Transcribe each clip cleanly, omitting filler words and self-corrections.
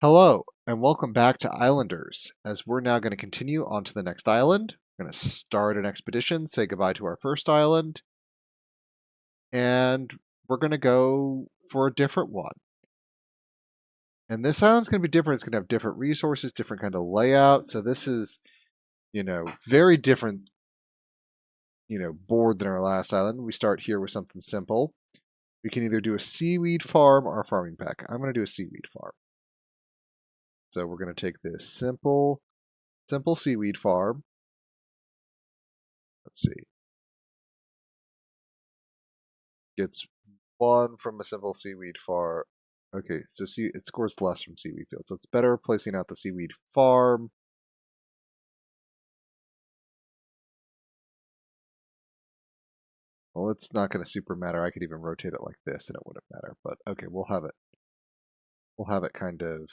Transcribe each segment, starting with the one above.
Hello, and welcome back to Islanders, as we're now going to continue on to the next island. We're going to start an expedition, say goodbye to our first island, and we're going to go for a different one. And this island's going to be different. It's going to have different resources, different kind of layout. So this is, very different, board than our last island. We start here with something simple. We can either do a seaweed farm or a farming pack. I'm going to do a seaweed farm. So we're going to take this simple seaweed farm. Let's see. Gets one from a simple seaweed farm. Okay, so it scores less from seaweed field, so it's better placing out the seaweed farm. Well, it's not going to super matter. I could even rotate it like this, and it wouldn't matter. But okay, we'll have it. We'll have it kind of.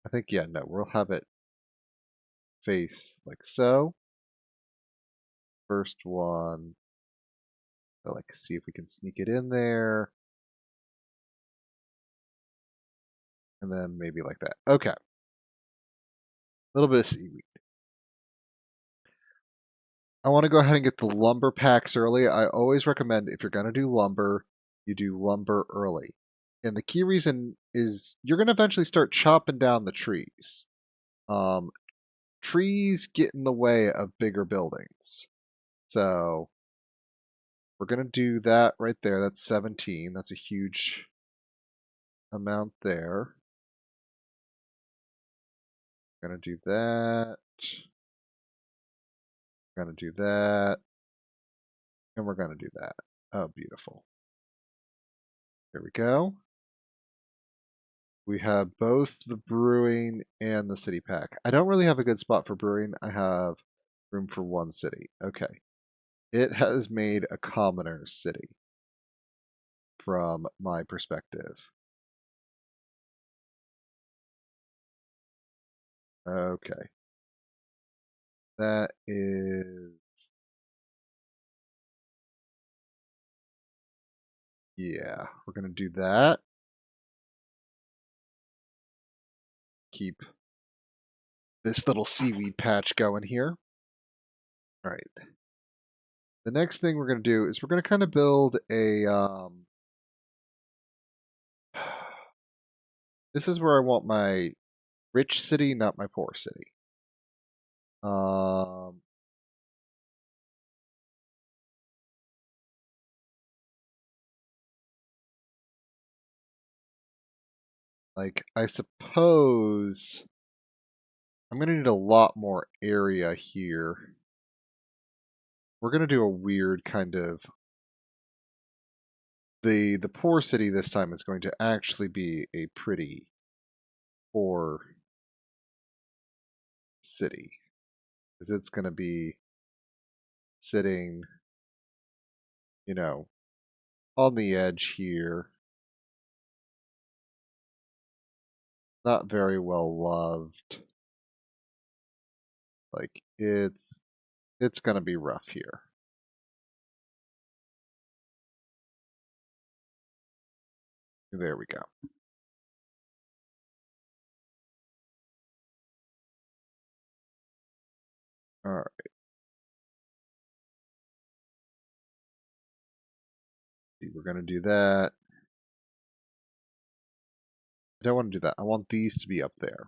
I think no, we'll have it face like so. First one. I like to see if we can sneak it in there. And then maybe like that. Okay. A little bit of seaweed. I want to go ahead and get the lumber packs early. I always recommend if you're going to do lumber, you do lumber early. And the key reason is you're going to eventually start chopping down the trees. Trees get in the way of bigger buildings. So we're going to do that right there. That's 17. That's a huge amount there. Going to do that. We're going to do that. And we're going to do that. Oh, beautiful. Here we go. We have both the brewing and the city pack. I don't really have a good spot for brewing. I have room for one city. Okay. It has made a commoner's city from my perspective. Okay. That is. Yeah, we're going to do that. Keep this little seaweed patch going here. All right. The next thing we're going to do is we're going to kind of build a. This is where I want my rich city, not my poor city. Like, I suppose I'm going to need a lot more area here. We're going to do a weird kind of. The poor city this time is going to actually be a pretty poor city. Because it's going to be sitting, on the edge here. Not very well loved. Like, it's going to be rough here. There we go. All right. We're going to do that. I don't want to do that. I want these to be up there.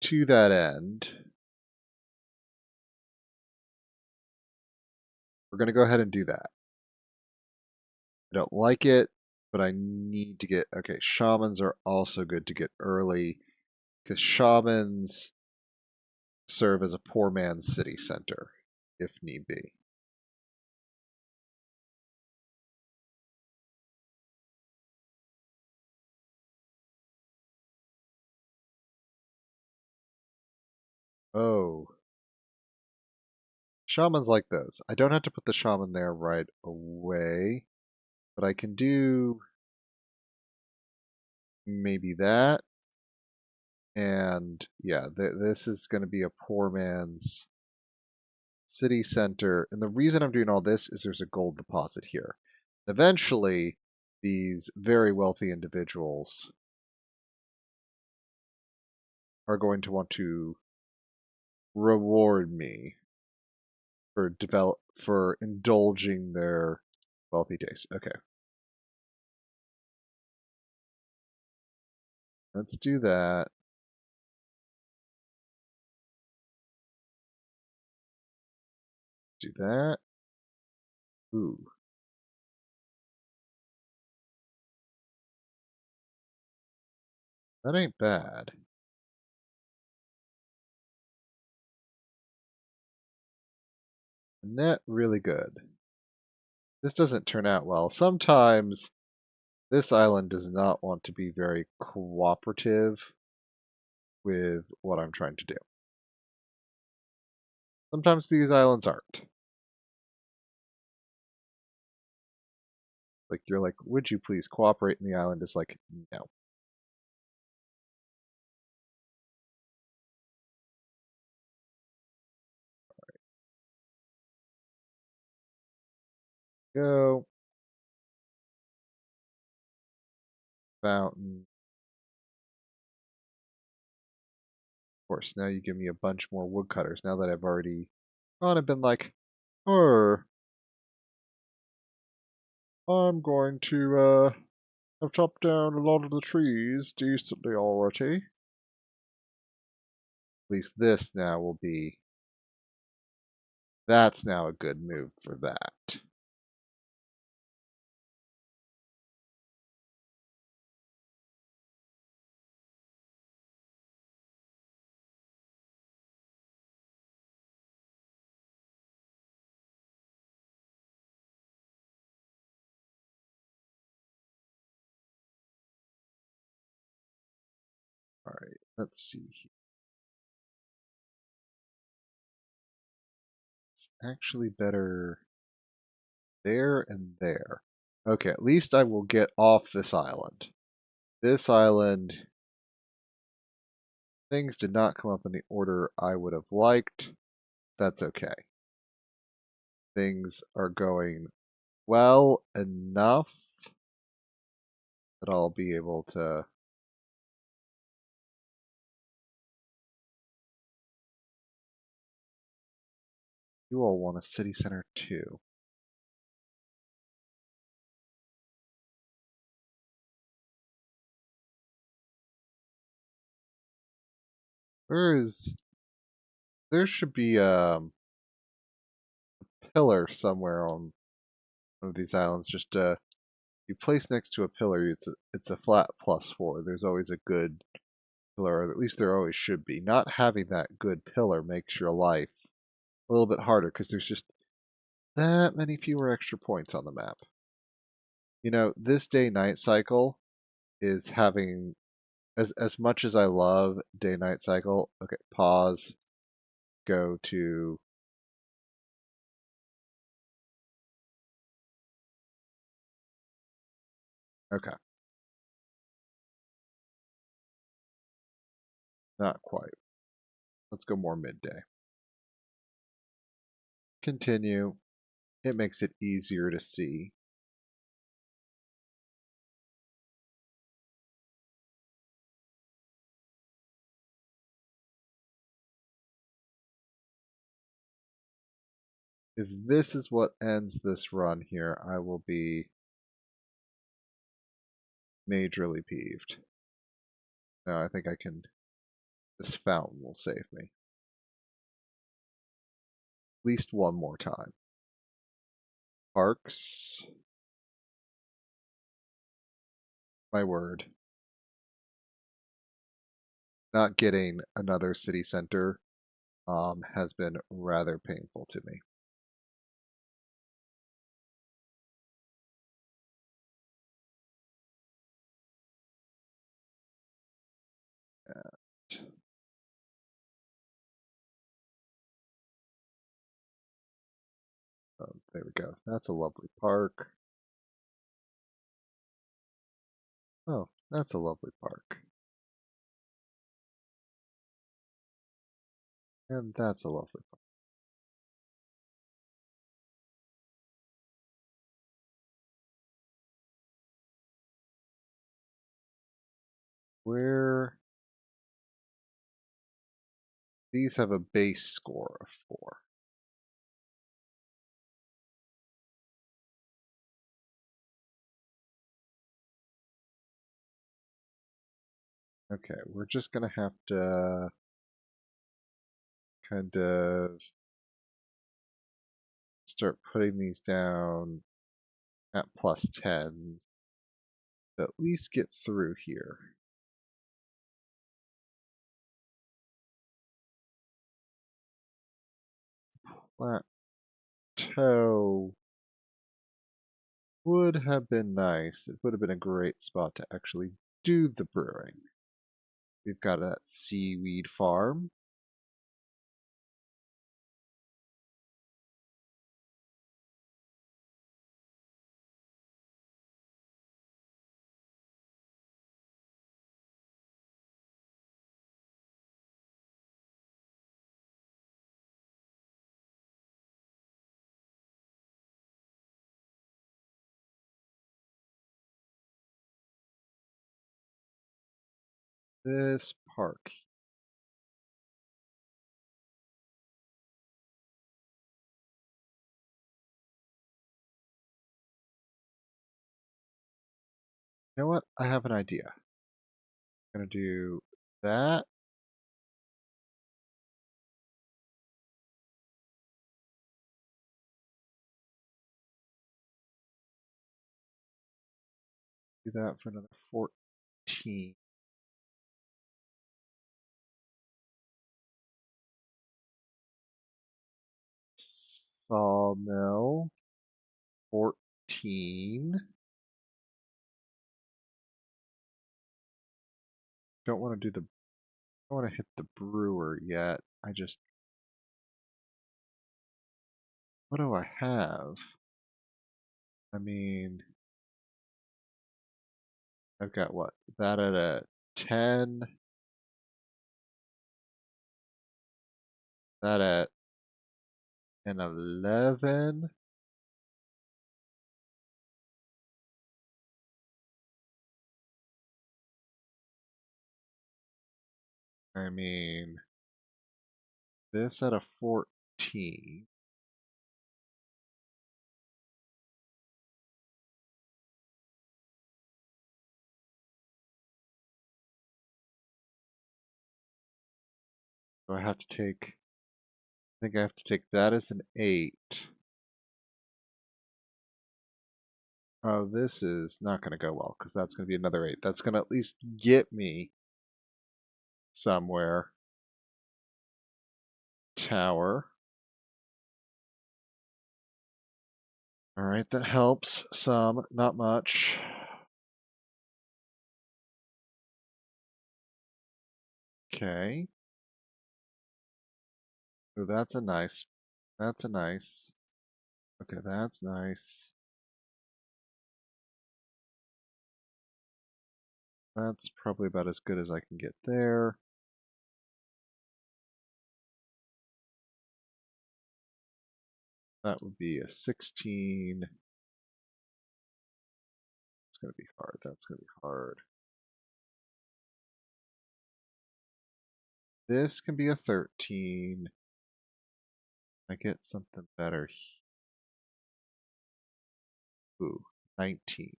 To that end, we're going to go ahead and do that. I don't like it, but I need to get. Okay, shamans are also good to get early because shamans serve as a poor man's city center if need be. Oh. Shamans like those. I don't have to put the shaman there right away, but I can do maybe that. And yeah, this is going to be a poor man's city center. And the reason I'm doing all this is there's a gold deposit here. Eventually, these very wealthy individuals are going to want to reward me for indulging their wealthy taste. Okay. Let's do that. Do that. Ooh. That ain't bad. Net really good. This doesn't turn out well. Sometimes this island does not want to be very cooperative with what I'm trying to do. Sometimes these islands aren't. Like, you're like, would you please cooperate? And the island is like, no. Go. Fountain. Of course, now you give me a bunch more woodcutters now that I've already gone and been like, I'm going to have chopped down a lot of the trees decently already. At least this now will be. That's now a good move for that. All right, let's see. It's actually better there and there. Okay, at least I will get off this island. This island, things did not come up in the order I would have liked. That's okay. Things are going well enough that I'll be able to. You all want a city center too. There should be a pillar somewhere on one of these islands. Just you place next to a pillar, it's a flat +4. There's always a good pillar, or at least there always should be. Not having that good pillar makes your life a little bit harder because there's just that many fewer extra points on the map. You know, this day-night cycle is having as much as I love day-night cycle. Okay, pause. Go to okay, not quite. Let's go more midday. Continue. It makes it easier to see. If this is what ends this run here, I will be majorly peeved. No, I think I can. This fountain will save me. At least one more time. Parks. My word. Not getting another city center has been rather painful to me. There we go. That's a lovely park. Oh, that's a lovely park. And that's a lovely park. Where these have a base score of 4. Okay, we're just gonna have to kind of start putting these down at +10 to at least get through here. Plateau would have been nice. It would have been a great spot to actually do the brewing. We've got that seaweed farm. This park. You know what? I have an idea. I'm gonna do that. Do that for another 14. Sawmill 14. Don't want to do the don't want to hit the brewer yet. I just what do I have? I mean, I've got what? That at a 10, that at an 11. I mean, this at a 14. So I have to take, I think I have to take that as an 8. Oh, this is not going to go well because that's going to be another 8. That's going to at least get me somewhere. Tower. All right, that helps some, not much. Okay. Oh, that's a nice. That's a nice. Okay, that's nice. That's probably about as good as I can get there. That would be a 16. It's going to be hard. That's going to be hard. This can be a 13. I get something better. Ooh, 19.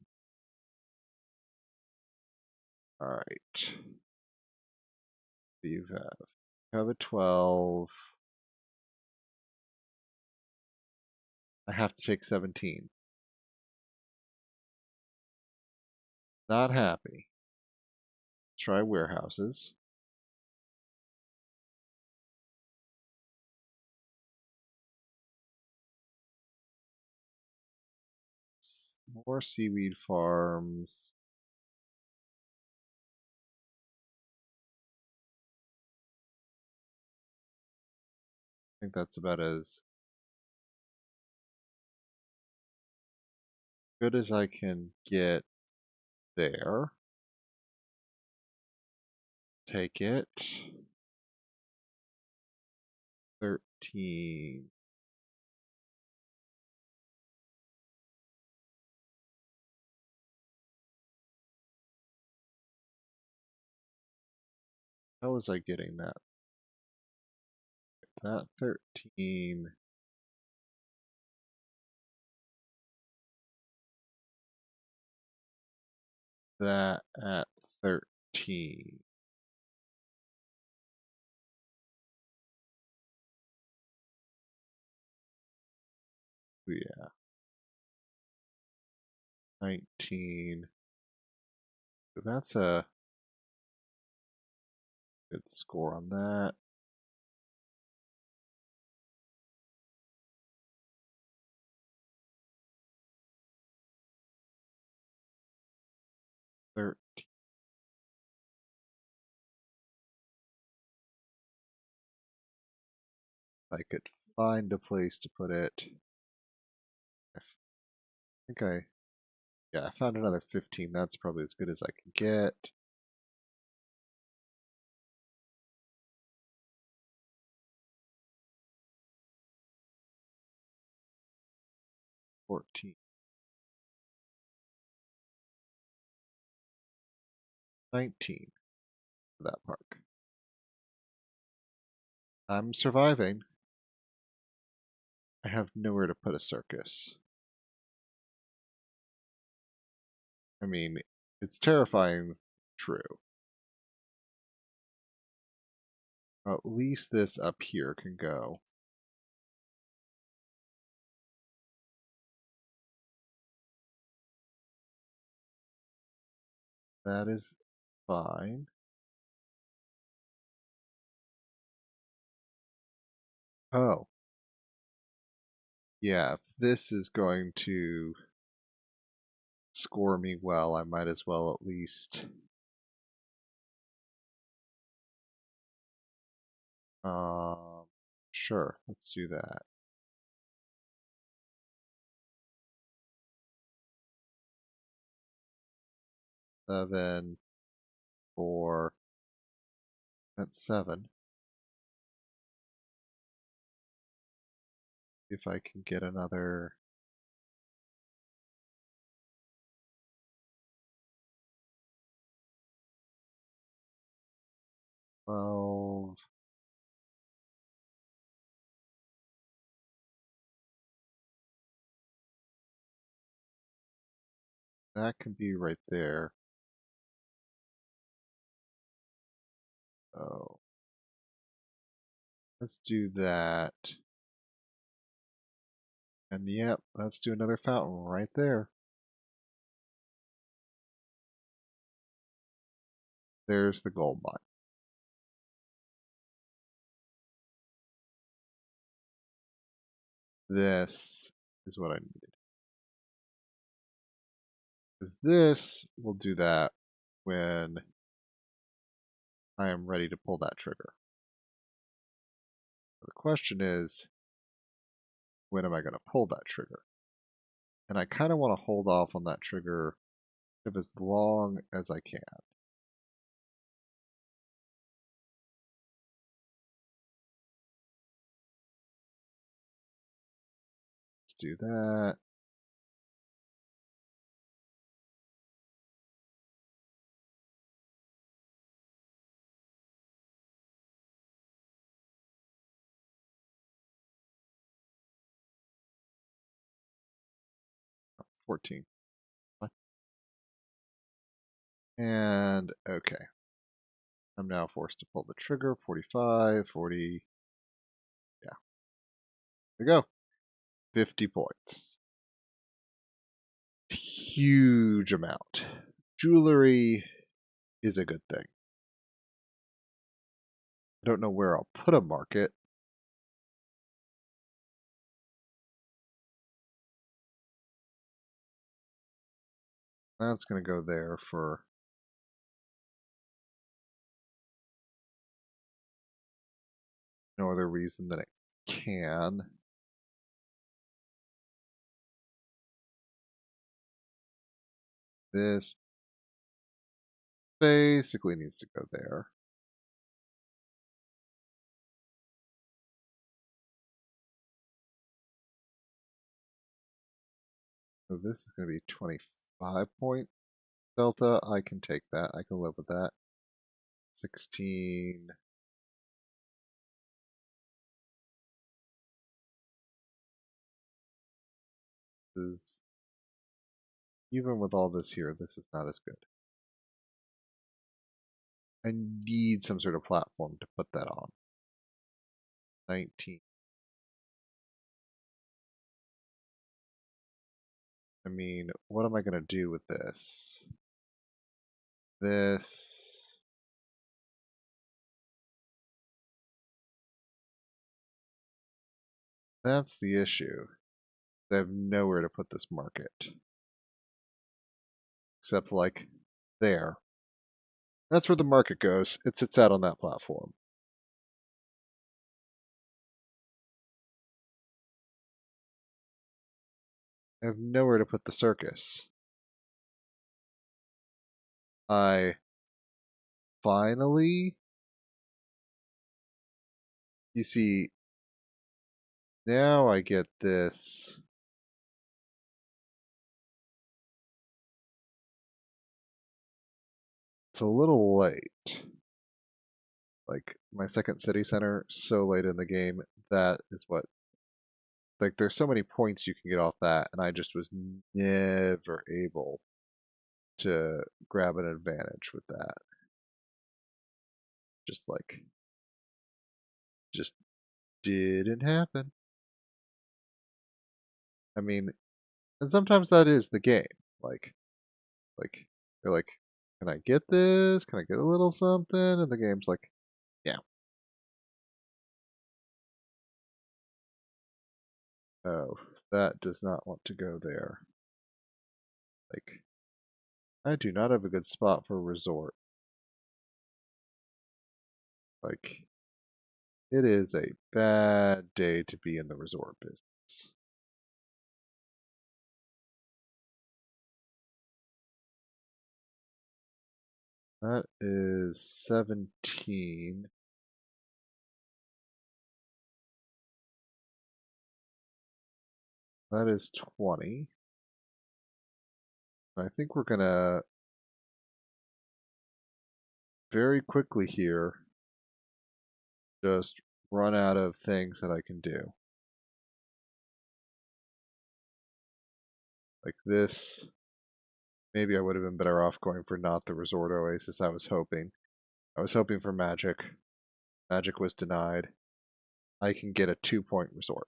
All right. You have a 12. I have to take 17. Not happy. Try warehouses. More seaweed farms. I think that's about as good as I can get there. Take it. 13. How was I getting that? That 13. That at 13. Yeah. 19. So that's a good score on that. Third. I could find a place to put it. I think yeah, I found another 15. That's probably as good as I can get. $14. 19 for that park. I'm surviving. I have nowhere to put a circus. I mean, it's terrifying, true. At least this up here can go. That is fine. Oh. Yeah, if this is going to score me well, I might as well at least um sure, let's do that. 7, 4, that's 7. If I can get another 12. That can be right there. Oh, let's do that. And yep, let's do another fountain right there. There's the gold mine. This is what I needed. Because this will do that when I am ready to pull that trigger. The question is, when am I going to pull that trigger? And I kind of want to hold off on that trigger for as long as I can. Let's do that. Oh, 14. What? And okay. I'm now forced to pull the trigger. 45, 40. Yeah. There we go. 50 points. Huge amount. Jewelry is a good thing. I don't know where I'll put a market. That's going to go there for no other reason than it can. This basically needs to go there. So this is going to be 25 point delta. I can take that. I can live with that. 16. Is even with all this here, this is not as good. I need some sort of platform to put that on. 19. I mean, what am I going to do with this? This. That's the issue. I have nowhere to put this market. Except, like, there. That's where the market goes. It sits out on that platform. I have nowhere to put the circus. I finally, you see, now I get this. It's a little late. Like, my second city center, so late in the game, that is what, like, there's so many points you can get off that, and I just was never able to grab an advantage with that. Just didn't happen. I mean, and sometimes that is the game. Like you're like, can I get this? Can I get a little something? And the game's like, yeah. Oh, that does not want to go there. Like, I do not have a good spot for a resort. Like, it is a bad day to be in the resort business. That is 17. That is 20. I think we're gonna very quickly here just run out of things that I can do. Like this. Maybe I would have been better off going for not the resort oasis I was hoping. I was hoping for magic. Magic was denied. I can get a 2-point resort.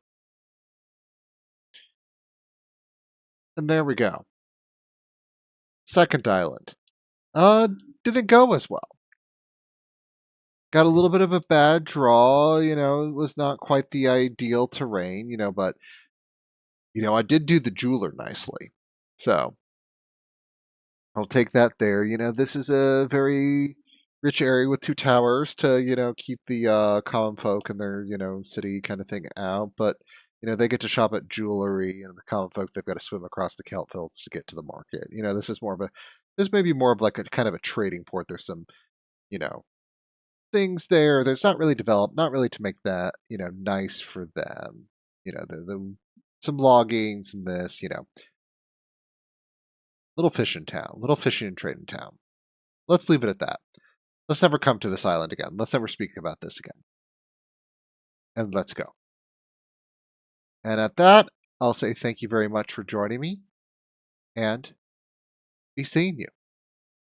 And there we go. Second island. Didn't go as well. Got a little bit of a bad draw, it was not quite the ideal terrain, but I did do the jeweler nicely. So I'll take that there. This is a very rich area with 2 towers to, keep the common folk and their, city kind of thing out. But, they get to shop at jewelry, and the common folk, they've got to swim across the kelp fields to get to the market. This may be more of like a kind of a trading port. There's some, you know, things there. There's not really developed, not really to make that, nice for them. Some logging, some this, little fishing town, little fishing and trading town. Let's leave it at that. Let's never come to this island again. Let's never speak about this again. And let's go. And at that, I'll say thank you very much for joining me and be seeing you.